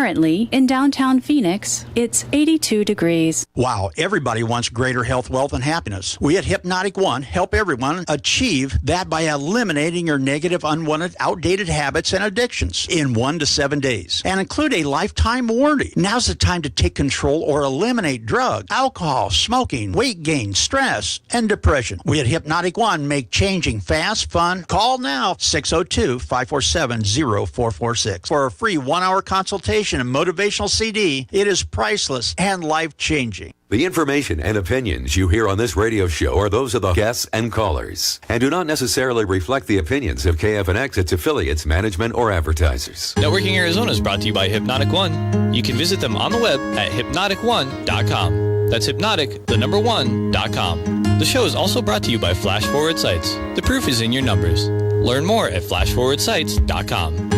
Currently, in downtown Phoenix, it's 82 degrees. Wow, everybody wants greater health, wealth, and happiness. We at Hypnotic One help everyone achieve that by eliminating your negative, unwanted, outdated habits and addictions in 1 to 7 days and include a lifetime warranty. Now's the time to take control or eliminate drugs, alcohol, smoking, weight gain, stress, and depression. We at Hypnotic One make changing fast, fun. Call now, 602-547-0446 for a free 1-hour consultation and motivational CD. It is priceless and life-changing. The information and opinions you hear on this radio show are those of the guests and callers and do not necessarily reflect the opinions of KFNX, its affiliates, management, or advertisers. Networking Arizona is brought to you by Hypnotic One. You can visit them on the web at hypnotic1.com. That's hypnotic, the number 1.com. The show is also brought to you by Flash Forward Sites. The proof is in your numbers. Learn more at flashforwardsites.com.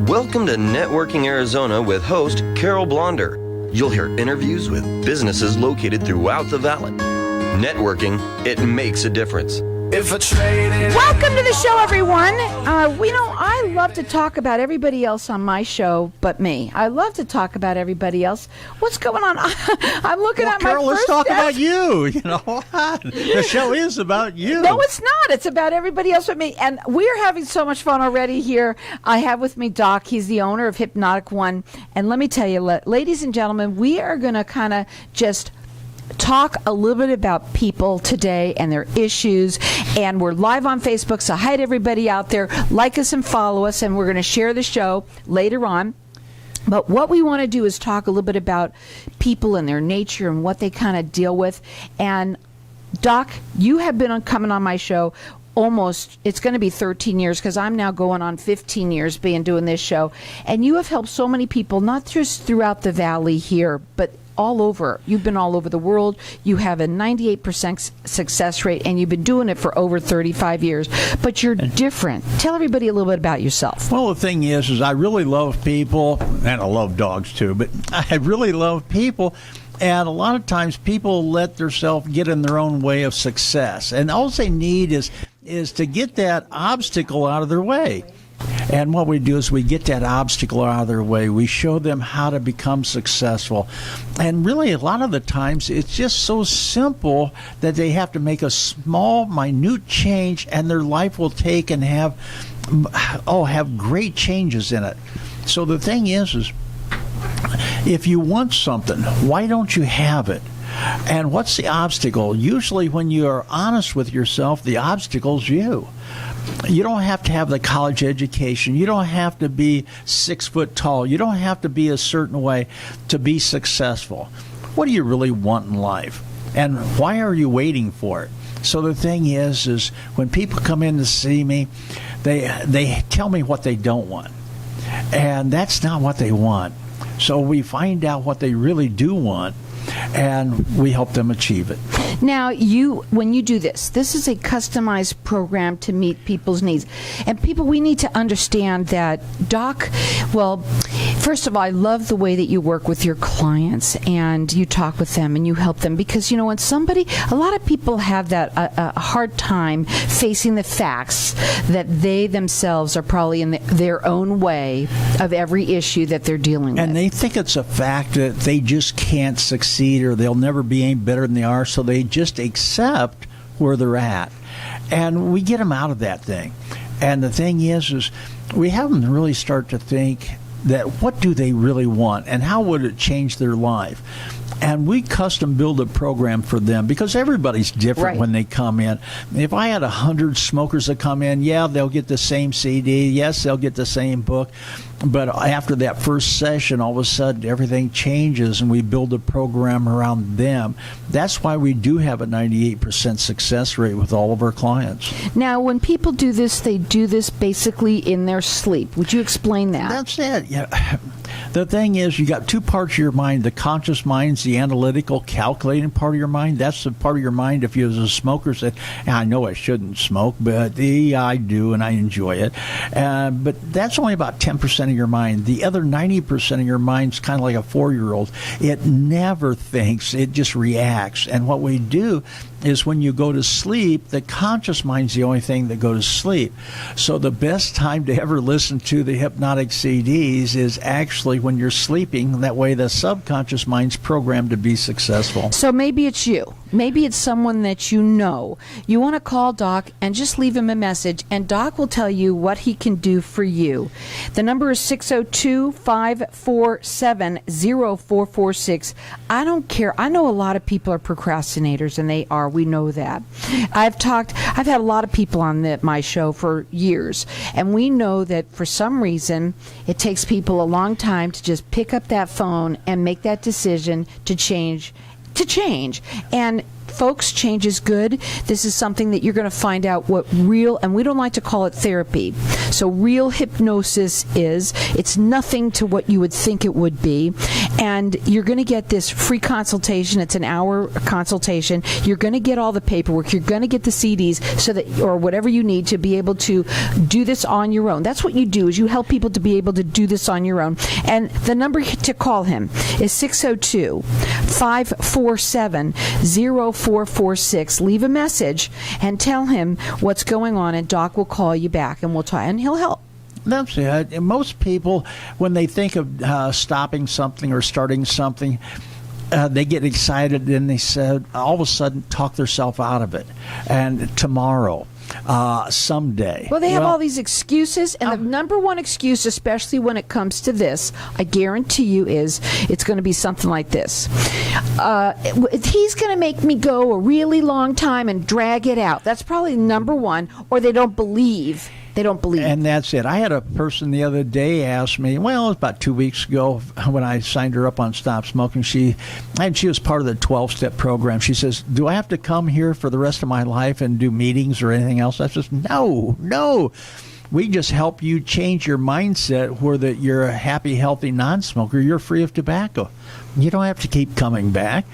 Welcome to Networking Arizona with host Carol Blonder. You'll hear interviews with businesses located throughout the valley. Networking, it makes a difference. Welcome to the show, everyone. I love to talk about everybody else on my show but me. I love to talk about everybody else. What's going on? I'm looking at my Carol, let's first talk desk. about you. You know what? The show is about you. No, it's not. It's about everybody else but me. And we are having so much fun already here. I have with me Doc. He's the owner of Hypnotic One. And let me tell you, ladies and gentlemen, we are going to kind of just talk a little bit about people today and their issues, and we're live on Facebook, so hi to everybody out there. Like us and follow us, and we're going to share the show later on. But what we want to do is talk a little bit about people and their nature and what they kind of deal with. And Doc, you have been coming on my show almost, it's going to be 13 years because I'm now going on 15 years doing this show, and you have helped so many people, not just throughout the valley here, but all over. You've been all over the world. You have a 98% success rate, and you've been doing it for over 35 years. But you're different. Tell everybody a little bit about yourself. Well, the thing is I really love people, and I love dogs too, but I really love people. And a lot of times people let themselves get in their own way of success. And all they need is to get that obstacle out of their way. And what we do is we get that obstacle out of their way. We show them how to become successful. And really, a lot of the times, it's just so simple that they have to make a small, minute change, and their life will take and have great changes in it. So the thing is if you want something, why don't you have it? And what's the obstacle? Usually when you are honest with yourself, the obstacle's you. You don't have to have the college education. You don't have to be 6 foot tall. You don't have to be a certain way to be successful. What do you really want in life? And why are you waiting for it? So the thing is when people come in to see me, they tell me what they don't want. And that's not what they want. So we find out what they really do want, and we help them achieve it. Now, when you do this is a customized program to meet people's needs. And people, we need to understand that, Doc, well, first of all, I love the way that you work with your clients and you talk with them and you help them, because, when a lot of people have that a hard time facing the facts that they themselves are probably in their own way of every issue that they're dealing with. And they think it's a fact that they just can't succeed or they'll never be any better than they are, so they just accept where they're at. And we get them out of that thing. And the thing is we have them really start to think that what do they really want and how would it change their life? And we custom build a program for them because everybody's different when they come in. If I had 100 smokers that come in, yeah, they'll get the same CD. Yes, they'll get the same book. But after that first session, all of a sudden, everything changes, and we build a program around them. That's why we do have a 98% success rate with all of our clients. Now, when people do this, they do this basically in their sleep. Would you explain that? That's it. Yeah. The thing is, you got two parts of your mind. The conscious mind's the analytical, calculating part of your mind. That's the part of your mind, if you as a smoker said, I know I shouldn't smoke, but I do and I enjoy it. But that's only about 10% of your mind. The other 90% of your mind's kind of like a 4-year-old. It never thinks. It just reacts. And what we do is when you go to sleep, the conscious mind's the only thing that goes to sleep. So the best time to ever listen to the hypnotic CDs is actually when you're sleeping. That way the subconscious mind's programmed to be successful. So maybe it's you. Maybe it's someone that you know. You want to call Doc and just leave him a message, and Doc will tell you what he can do for you. The number is 602-547-0446. I don't care. I know a lot of people are procrastinators, and they are. We know that. I've had a lot of people on my show for years, and we know that for some reason it takes people a long time to just pick up that phone and make that decision to change. And folks, change is good. This is something that you're going to find out what real, and we don't like to call it therapy. So real hypnosis is, it's nothing to what you would think it would be. And you're going to get this free consultation. It's an hour consultation. You're going to get all the paperwork. You're going to get the CDs so that, or whatever you need to be able to do this on your own. That's what you do, is you help people to be able to do this on your own. And the number to call him is 602-547-0446. Leave a message and tell him what's going on, and Doc will call you back, and we'll try, and he'll help. That's it. And most people, when they think of stopping something or starting something, they get excited and they said, all of a sudden talk themselves out of it. And tomorrow, someday. Well, they have all these excuses, and the number one excuse, especially when it comes to this, I guarantee you, is it's going to be something like this. He's going to make me go a really long time and drag it out. That's probably number one, or they don't believe. They don't believe. And that's it. I had a person the other day ask me, well, it was about 2 weeks ago when I signed her up on Stop Smoking. She was part of the 12-step program. She says, do I have to come here for the rest of my life and do meetings or anything else? I says, no. We just help you change your mindset where that you're a happy, healthy non-smoker. You're free of tobacco. You don't have to keep coming back.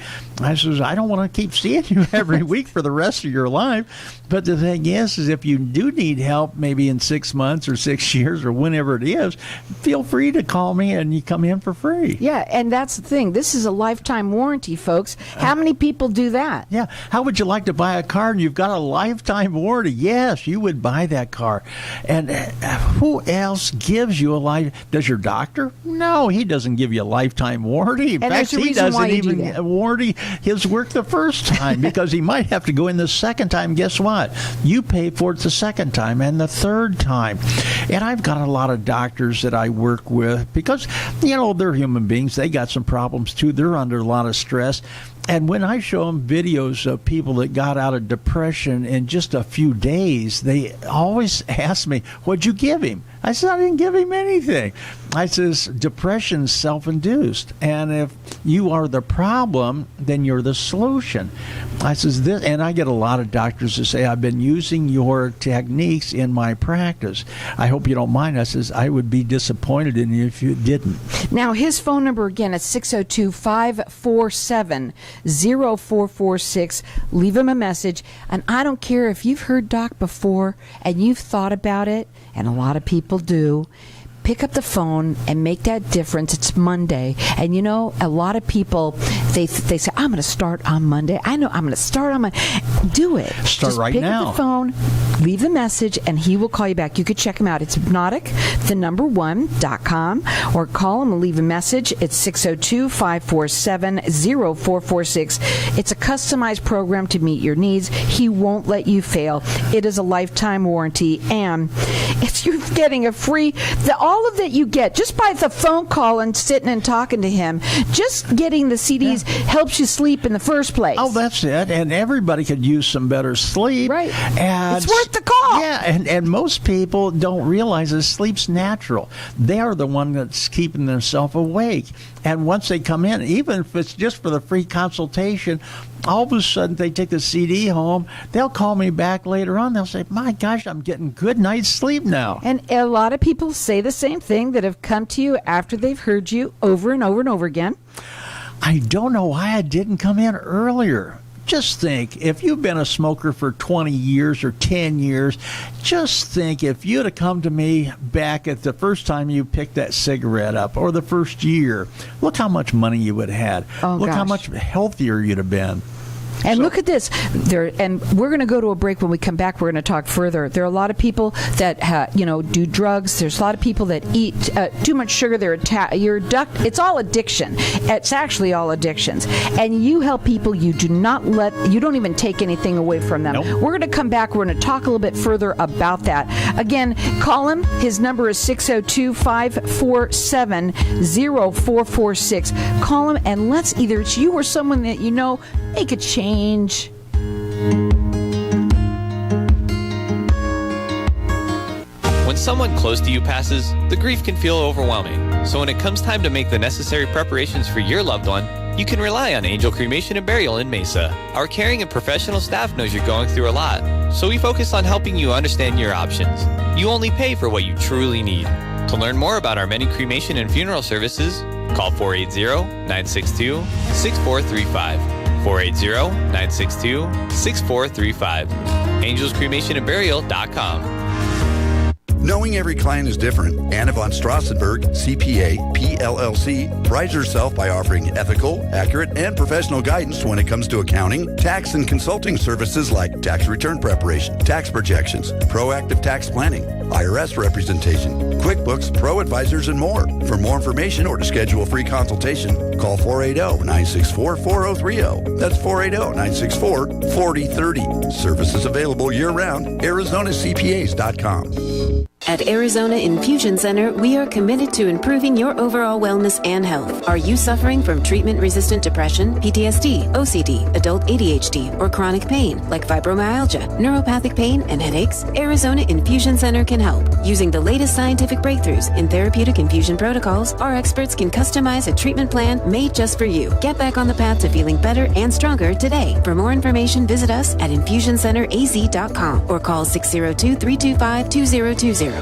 I says, I don't want to keep seeing you every week for the rest of your life. But the thing is if you do need help, maybe in 6 months or 6 years or whenever it is, feel free to call me and you come in for free. Yeah, and that's the thing. This is a lifetime warranty, folks. How many people do that? Yeah. How would you like to buy a car and you've got a lifetime warranty? Yes, you would buy that car. And who else gives you a life? Does your doctor? No, he doesn't give you a lifetime warranty. In fact, he doesn't even warranty his work the first time because he might have to go in the second time. Guess what? You pay for it the second time and the third time. And I've got a lot of doctors that I work with because, they're human beings. They got some problems too. They're under a lot of stress. And when I show them videos of people that got out of depression in just a few days, they always ask me, what'd you give him? I said, I didn't give him anything. I says, depression's self-induced. And if you are the problem, then you're the solution. I says, and I get a lot of doctors that say, I've been using your techniques in my practice. I hope you don't mind. I says, I would be disappointed in you if you didn't. Now, his phone number again is 602-547-0446. Leave him a message. And I don't care if you've heard Doc before and you've thought about it, and a lot of people do. Pick up the phone and make that difference. It's Monday. And a lot of people, they say, I'm going to start on Monday. I know I'm going to start on Monday. Do it. Start right now. Pick up the phone, leave a message, and he will call you back. You could check him out. It's hypnotic1.com, or call him and leave a message. It's 602-547-0446. It's a customized program to meet your needs. He won't let you fail. It is a lifetime warranty, and you're getting a free... all of that you get just by the phone call and sitting and talking to him, just getting the CDs. helps you sleep in the first place. Oh, that's it. And everybody could use some better sleep. Right. And it's worth the call. Yeah, and most people don't realize that sleep's natural. They are the one that's keeping themselves awake. And once they come in, even if it's just for the free consultation, all of a sudden they take the CD home. They'll call me back later on. They'll say, my gosh, I'm getting good night's sleep now. And a lot of people say the same thing that have come to you after they've heard you over and over and over again. I don't know why I didn't come in earlier. Just think, if you've been a smoker for 20 years or 10 years, just think if you'd have come to me back at the first time you picked that cigarette up or the first year, look how much money you would have had. Oh, look how gosh. much healthier you'd have been. And look at this. And we're going to go to a break. When we come back, we're going to talk further. There are a lot of people that do drugs. There's a lot of people that eat too much sugar. It's all addiction. It's actually all addictions. And you help people. You don't even take anything away from them. Nope. We're going to come back. We're going to talk a little bit further about that. Again, call him. His number is 602-547-0446. Call him and let's, either it's you or someone that you know, make a change. When someone close to you passes, the grief can feel overwhelming. So when it comes time to make the necessary preparations for your loved one, you can rely on Angel Cremation and Burial in Mesa. Our caring and professional staff knows you're going through a lot, so we focus on helping you understand your options. You only pay for what you truly need. To learn more about our many cremation and funeral services, call 480-962-6435. 480-962-6435. AngelsCremationandBurial.com. Knowing every client is different, Anna von Strassenberg, CPA, PLLC, prides herself by offering ethical, accurate, and professional guidance when it comes to accounting, tax, and consulting services like tax return preparation, tax projections, proactive tax planning, IRS representation, QuickBooks, Pro Advisors, and more. For more information or to schedule a free consultation, call 480-964-4030. That's 480-964-4030. Services available year-round. ArizonaCPAs.com. At Arizona Infusion Center, we are committed to improving your overall wellness and health. Are you suffering from treatment-resistant depression, PTSD, OCD, adult ADHD, or chronic pain like fibromyalgia, neuropathic pain, and headaches? Arizona Infusion Center can help. Using the latest scientific breakthroughs in therapeutic infusion protocols, our experts can customize a treatment plan made just for you. Get back on the path to feeling better and stronger today. For more information, visit us at infusioncenteraz.com or call 602-325-2020.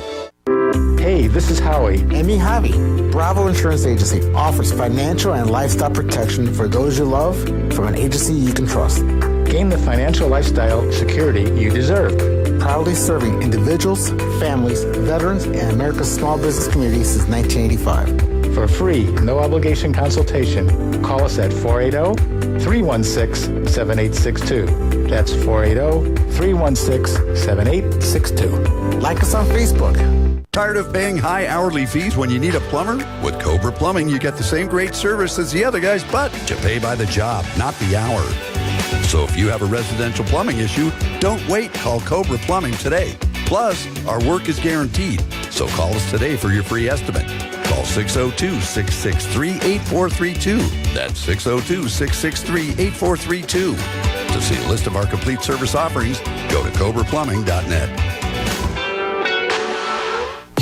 Hey, this is Howie. And me, Javi. Bravo Insurance Agency offers financial and lifestyle protection for those you love from an agency you can trust. Gain the financial lifestyle security you deserve. Proudly serving individuals, families, veterans, and America's small business community since 1985. For a free, no-obligation consultation, call us at 480-316-7862. That's 480-316-7862. Like us on Facebook. Tired of paying high hourly fees when you need a plumber? With Cobra Plumbing, you get the same great service as the other guys, but you pay by the job, not the hour. So if you have a residential plumbing issue, don't wait. Call Cobra Plumbing today. Plus, our work is guaranteed. So call us today for your free estimate. Call 602-663-8432. That's 602-663-8432. To see a list of our complete service offerings, go to cobraplumbing.net.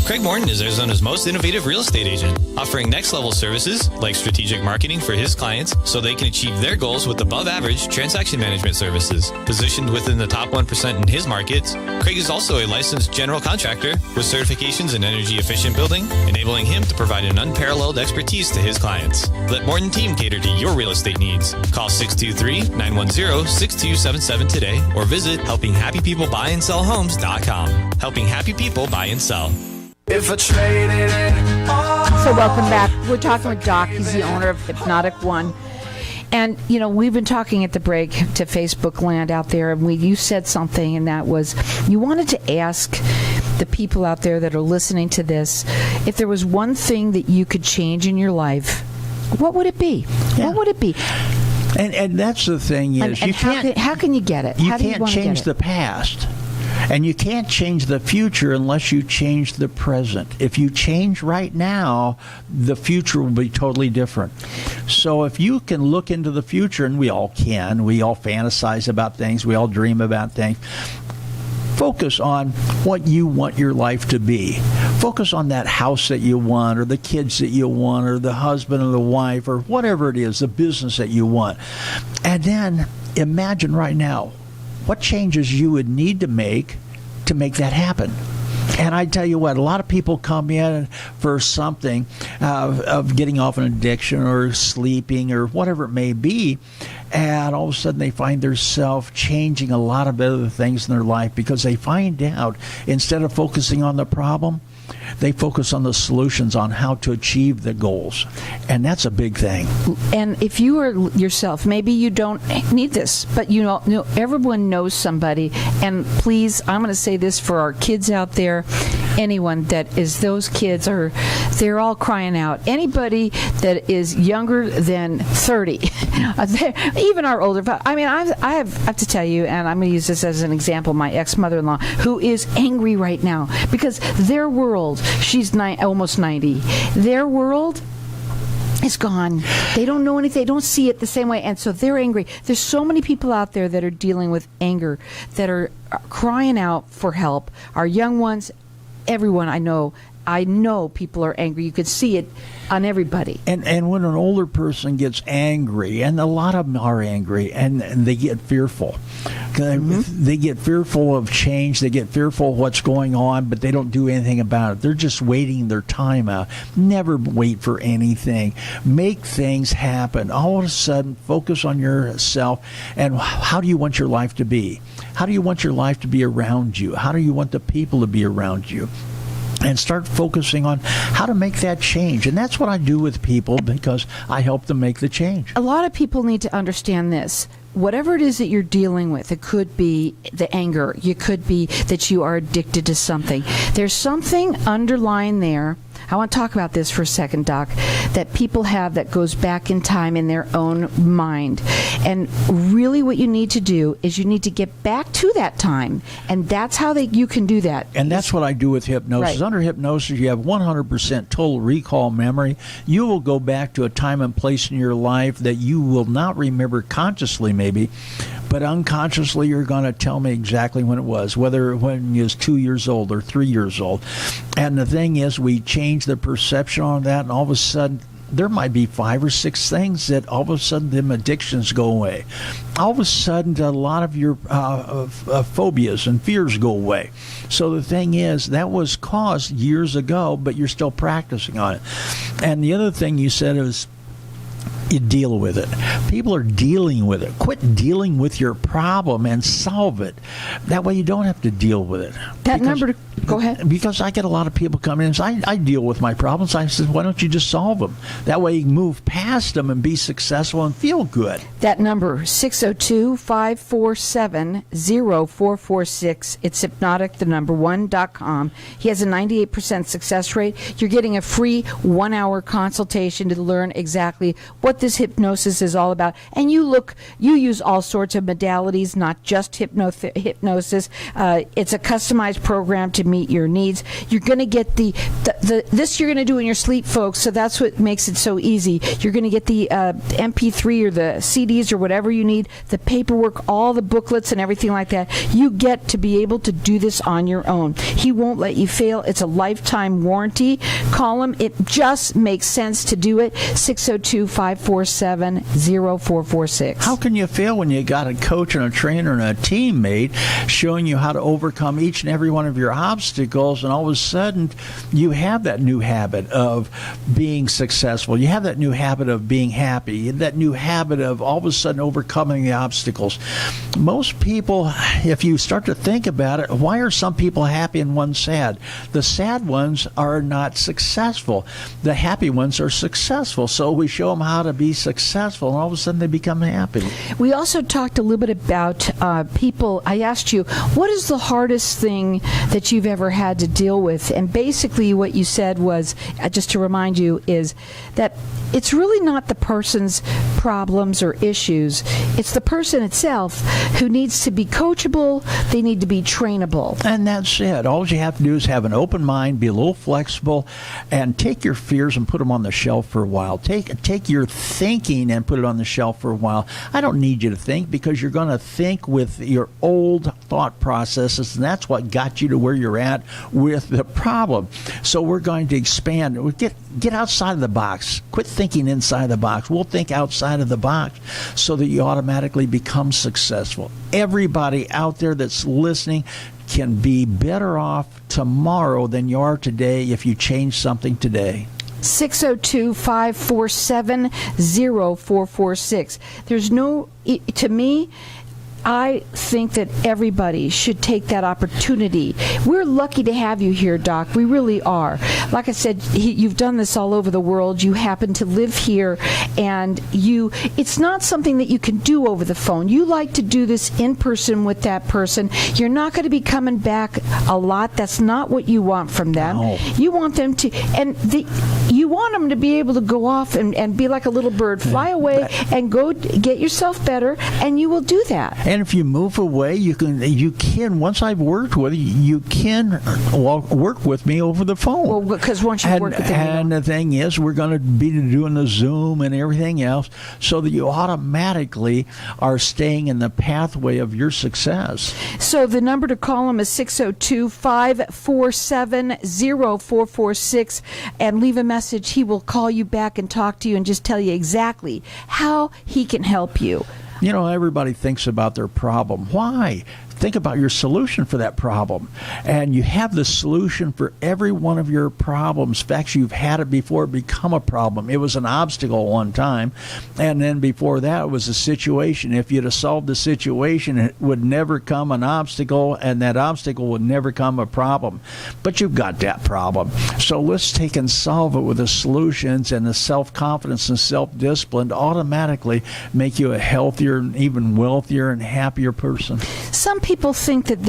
Craig Morton is Arizona's most innovative real estate agent, offering next-level services like strategic marketing for his clients so they can achieve their goals with above-average transaction management services. Positioned within the top 1% in his markets, Craig is also a licensed general contractor with certifications in energy-efficient building, enabling him to provide an unparalleled expertise to his clients. Let Morton Team cater to your real estate needs. Call 623-910-6277 today or visit helpinghappypeoplebuyandSellHomes.com. Helping happy people buy and sell. So welcome back. We're talking with Doc. He's the owner of Hypnotic One. And, we've been talking at the break to Facebook land out there, and you said something, and that was you wanted to ask the people out there that are listening to this, if there was one thing that you could change in your life, what would it be? Yeah. What would it be? And that's the thing is, how can you get it? You can't change the past. And you can't change the future unless you change the present. If you change right now, the future will be totally different. So if you can look into the future, and we all can, we all fantasize about things, we all dream about things, focus on what you want your life to be. Focus on that house that you want, or the kids that you want, or the husband or the wife, or whatever it is, the business that you want. And then imagine right now what changes you would need to make that happen. And I tell you what, a lot of people come in for something of getting off an addiction or sleeping or whatever it may be, and all of a sudden they find themselves changing a lot of other things in their life because they find out instead of focusing on the problem, they focus on the solutions on how to achieve the goals. And that's a big thing. And if you are yourself, maybe you don't need this, but you know everyone knows somebody. And please, I'm going to say this for our kids out there, anyone that is, those kids are, they're all crying out. Anybody that is younger than 30, even our older, I mean, I have to tell you, and I'm going to use this as an example, my ex-mother-in-law, who is angry right now because their world, she's almost 90, their world is gone. They don't know anything. They don't see it the same way. And so they're angry. There's so many people out there that are dealing with anger, that are crying out for help. Our young ones, everyone I know people are angry. You could see it on everybody. And when an older person gets angry, and a lot of them are angry, and they get fearful. They get fearful of change. They get fearful of what's going on, but they don't do anything about it. They're just waiting their time out. Never wait for anything. Make things happen. All of a sudden, focus on yourself and how do you want your life to be? How do you want your life to be around you? How do you want the people to be around you? And start focusing on how to make that change. And that's what I do with people because I help them make the change. A lot of people need to understand this. Whatever it is that you're dealing with, it could be the anger. It could be that you are addicted to something. There's something underlying there. I want to talk about this for a second, Doc, that people have that goes back in time in their own mind. And really what you need to do is you need to get back to that time. And that's how you can do that. And that's what I do with hypnosis. Right. Under hypnosis, you have 100% total recall memory. You will go back to a time and place in your life that you will not remember consciously maybe, but unconsciously you're going to tell me exactly when it was, whether when you was 2 years old or 3 years old. And the thing is, we change the perception on that, and all of a sudden there might be 5 or 6 things that all of a sudden them addictions go away. All of a sudden a lot of your phobias and fears go away. So the thing is, that was caused years ago, but you're still practicing on it. And the other thing you said is you deal with it. People are dealing with it. Quit dealing with your problem and solve it. That way you don't have to deal with it. Go ahead. Because I get a lot of people coming in and say, I deal with my problems. I said, why don't you just solve them? That way you can move past them and be successful and feel good. That number, 602-547-0446. It's Hypnotic, the number 1.com. He has a 98% success rate. You're getting a free 1-hour consultation to learn exactly what this hypnosis is all about. And you use all sorts of modalities, not just hypnosis. It's a customized program to meet your needs. You're going to get this you're going to do in your sleep, folks, so that's what makes it so easy. You're going to get the MP3 or the CDs or whatever you need, the paperwork, all the booklets and everything like that. You get to be able to do this on your own. He won't let you fail. It's a lifetime warranty. Call him. It just makes sense to do it. 602-547-0446. How can you fail when you got a coach and a trainer and a teammate showing you how to overcome each and every one of your obstacles, and all of a sudden you have that new habit of being successful. You have that new habit of being happy, that new habit of all of a sudden overcoming the obstacles. Most people, if you start to think about it, why are some people happy and one sad? The sad ones are not successful. The happy ones are successful. So we show them how to be successful, and all of a sudden they become happy. We also talked a little bit about people. I asked you, what is the hardest thing that you've ever had to deal with? And basically what you said was, just to remind you, is that it's really not the person's problems or issues. It's the person itself who needs to be coachable. They need to be trainable. And that's it. All you have to do is have an open mind, be a little flexible, and take your fears and put them on the shelf for a while. Take your thinking and put it on the shelf for a while. I don't need you to think, because you're going to think with your old thought processes, and that's what got you to where you're at with the problem. So we're going to expand. Get outside of the box. Quit thinking inside the box. We'll think outside of the box so that you automatically become successful. Everybody out there that's listening can be better off tomorrow than you are today if you change something today. 602-547-0446. There's no, to me, I think that everybody should take that opportunity. We're lucky to have you here, Doc. We really are. Like I said, you've done this all over the world. You happen to live here, and it's not something that you can do over the phone. You like to do this in person with that person. You're not going to be coming back a lot. That's not what you want from them. No. You want them to, you want them to be able to go off and be like a little bird, fly away and go get yourself better, and you will do that. And if you move away, you can. Once I've worked with you can work with me over the phone. Well, because once you work with them, and the thing is, we're going to be doing the Zoom and everything else, so that you automatically are staying in the pathway of your success. So the number to call him is 602-547-0446, and leave a message. He will call you back and talk to you and just tell you exactly how he can help you. You know, everybody thinks about their problem. Why? Think about your solution for that problem. And you have the solution for every one of your problems. In fact, you've had it before it become a problem. It was an obstacle one time, and then before that it was a situation. If you'd have solved the situation, it would never come an obstacle, and that obstacle would never come a problem. But you've got that problem. So let's take and solve it with the solutions, and the self-confidence and self-discipline to automatically make you a healthier, even wealthier, and happier person. Some people think that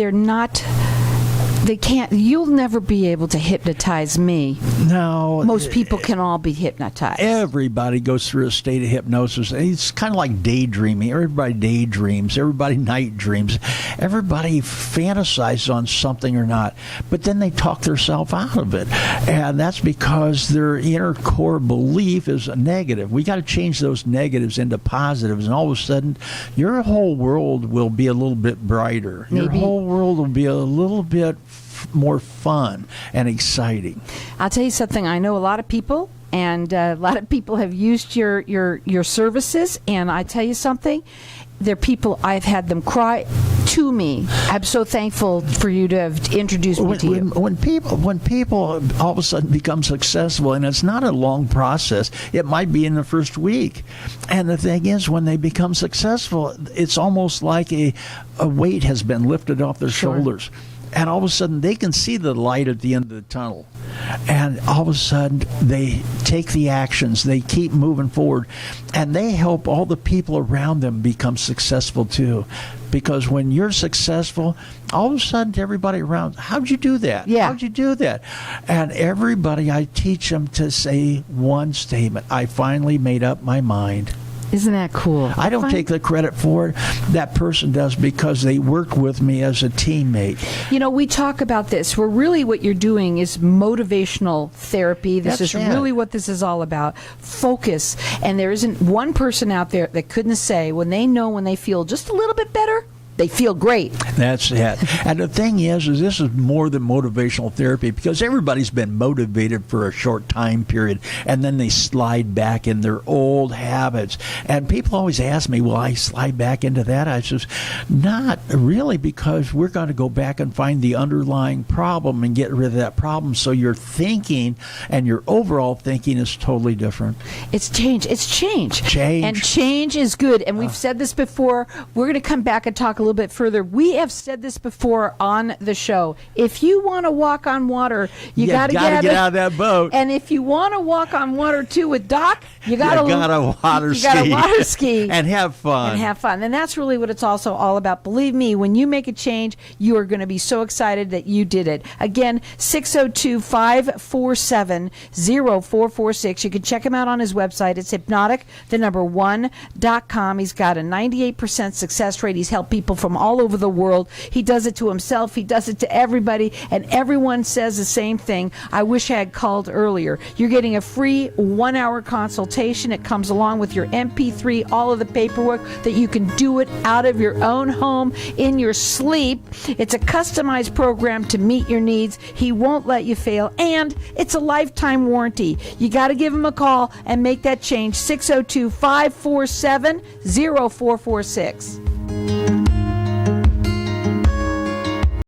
you'll never be able to hypnotize me. No. Most people can all be hypnotized. Everybody goes through a state of hypnosis. It's kind of like daydreaming. Everybody daydreams. Everybody night dreams. Everybody fantasizes on something or not. But then they talk themselves out of it. And that's because their inner core belief is a negative. We got to change those negatives into positives. And all of a sudden, your whole world will be a little bit brighter. Maybe. Your whole world will be a little bit more fun and exciting. I'll tell you something. I know a lot of people, and a lot of people have used your services, and I tell you something. They're people, I've had them cry to me. I'm so thankful for you to have introduced me to you. When people all of a sudden become successful, and it's not a long process, it might be in the first week. And the thing is, when they become successful, it's almost like a weight has been lifted off their shoulders. And all of a sudden, they can see the light at the end of the tunnel. And all of a sudden, they take the actions. They keep moving forward. And they help all the people around them become successful, too. Because when you're successful, all of a sudden, everybody around, how'd you do that? Yeah. How'd you do that? And everybody, I teach them to say one statement. I finally made up my mind. Isn't that cool? I don't take the credit for it. That person does, because they worked with me as a teammate. You know, we talk about this. Where really what you're doing is motivational therapy. This is really what this is all about. Focus. And there isn't one person out there that couldn't say when they feel just a little bit better, they feel great. That's it. And the thing is this is more than motivational therapy, because everybody's been motivated for a short time period, and then they slide back in their old habits. And people always ask me, will I slide back into that? I says, not really, because we're going to go back and find the underlying problem and get rid of that problem. So your thinking and your overall thinking is totally different. It's change. It's change. And change is good. And we've said this before. We're going to come back and talk a little little bit further, we have said this before on the show. If you want to walk on water, you got to get out of that boat. And if you want to walk on water too with Doc, you got to water ski. You got to water ski and have fun. And that's really what it's also all about. Believe me, when you make a change, you are going to be so excited that you did it. Again, 602-547-0446. You can check him out on his website. It's hypnotic1.com. He's got a 98% success rate. He's helped people from all over the world. He does it to himself. He does it to everybody. And everyone says the same thing. I wish I had called earlier. You're getting a free 1-hour consultation. It comes along with your MP3, all of the paperwork that you can do it out of your own home in your sleep. It's a customized program to meet your needs. He won't let you fail. And it's a lifetime warranty. You got to give him a call and make that change. 602-547-0446.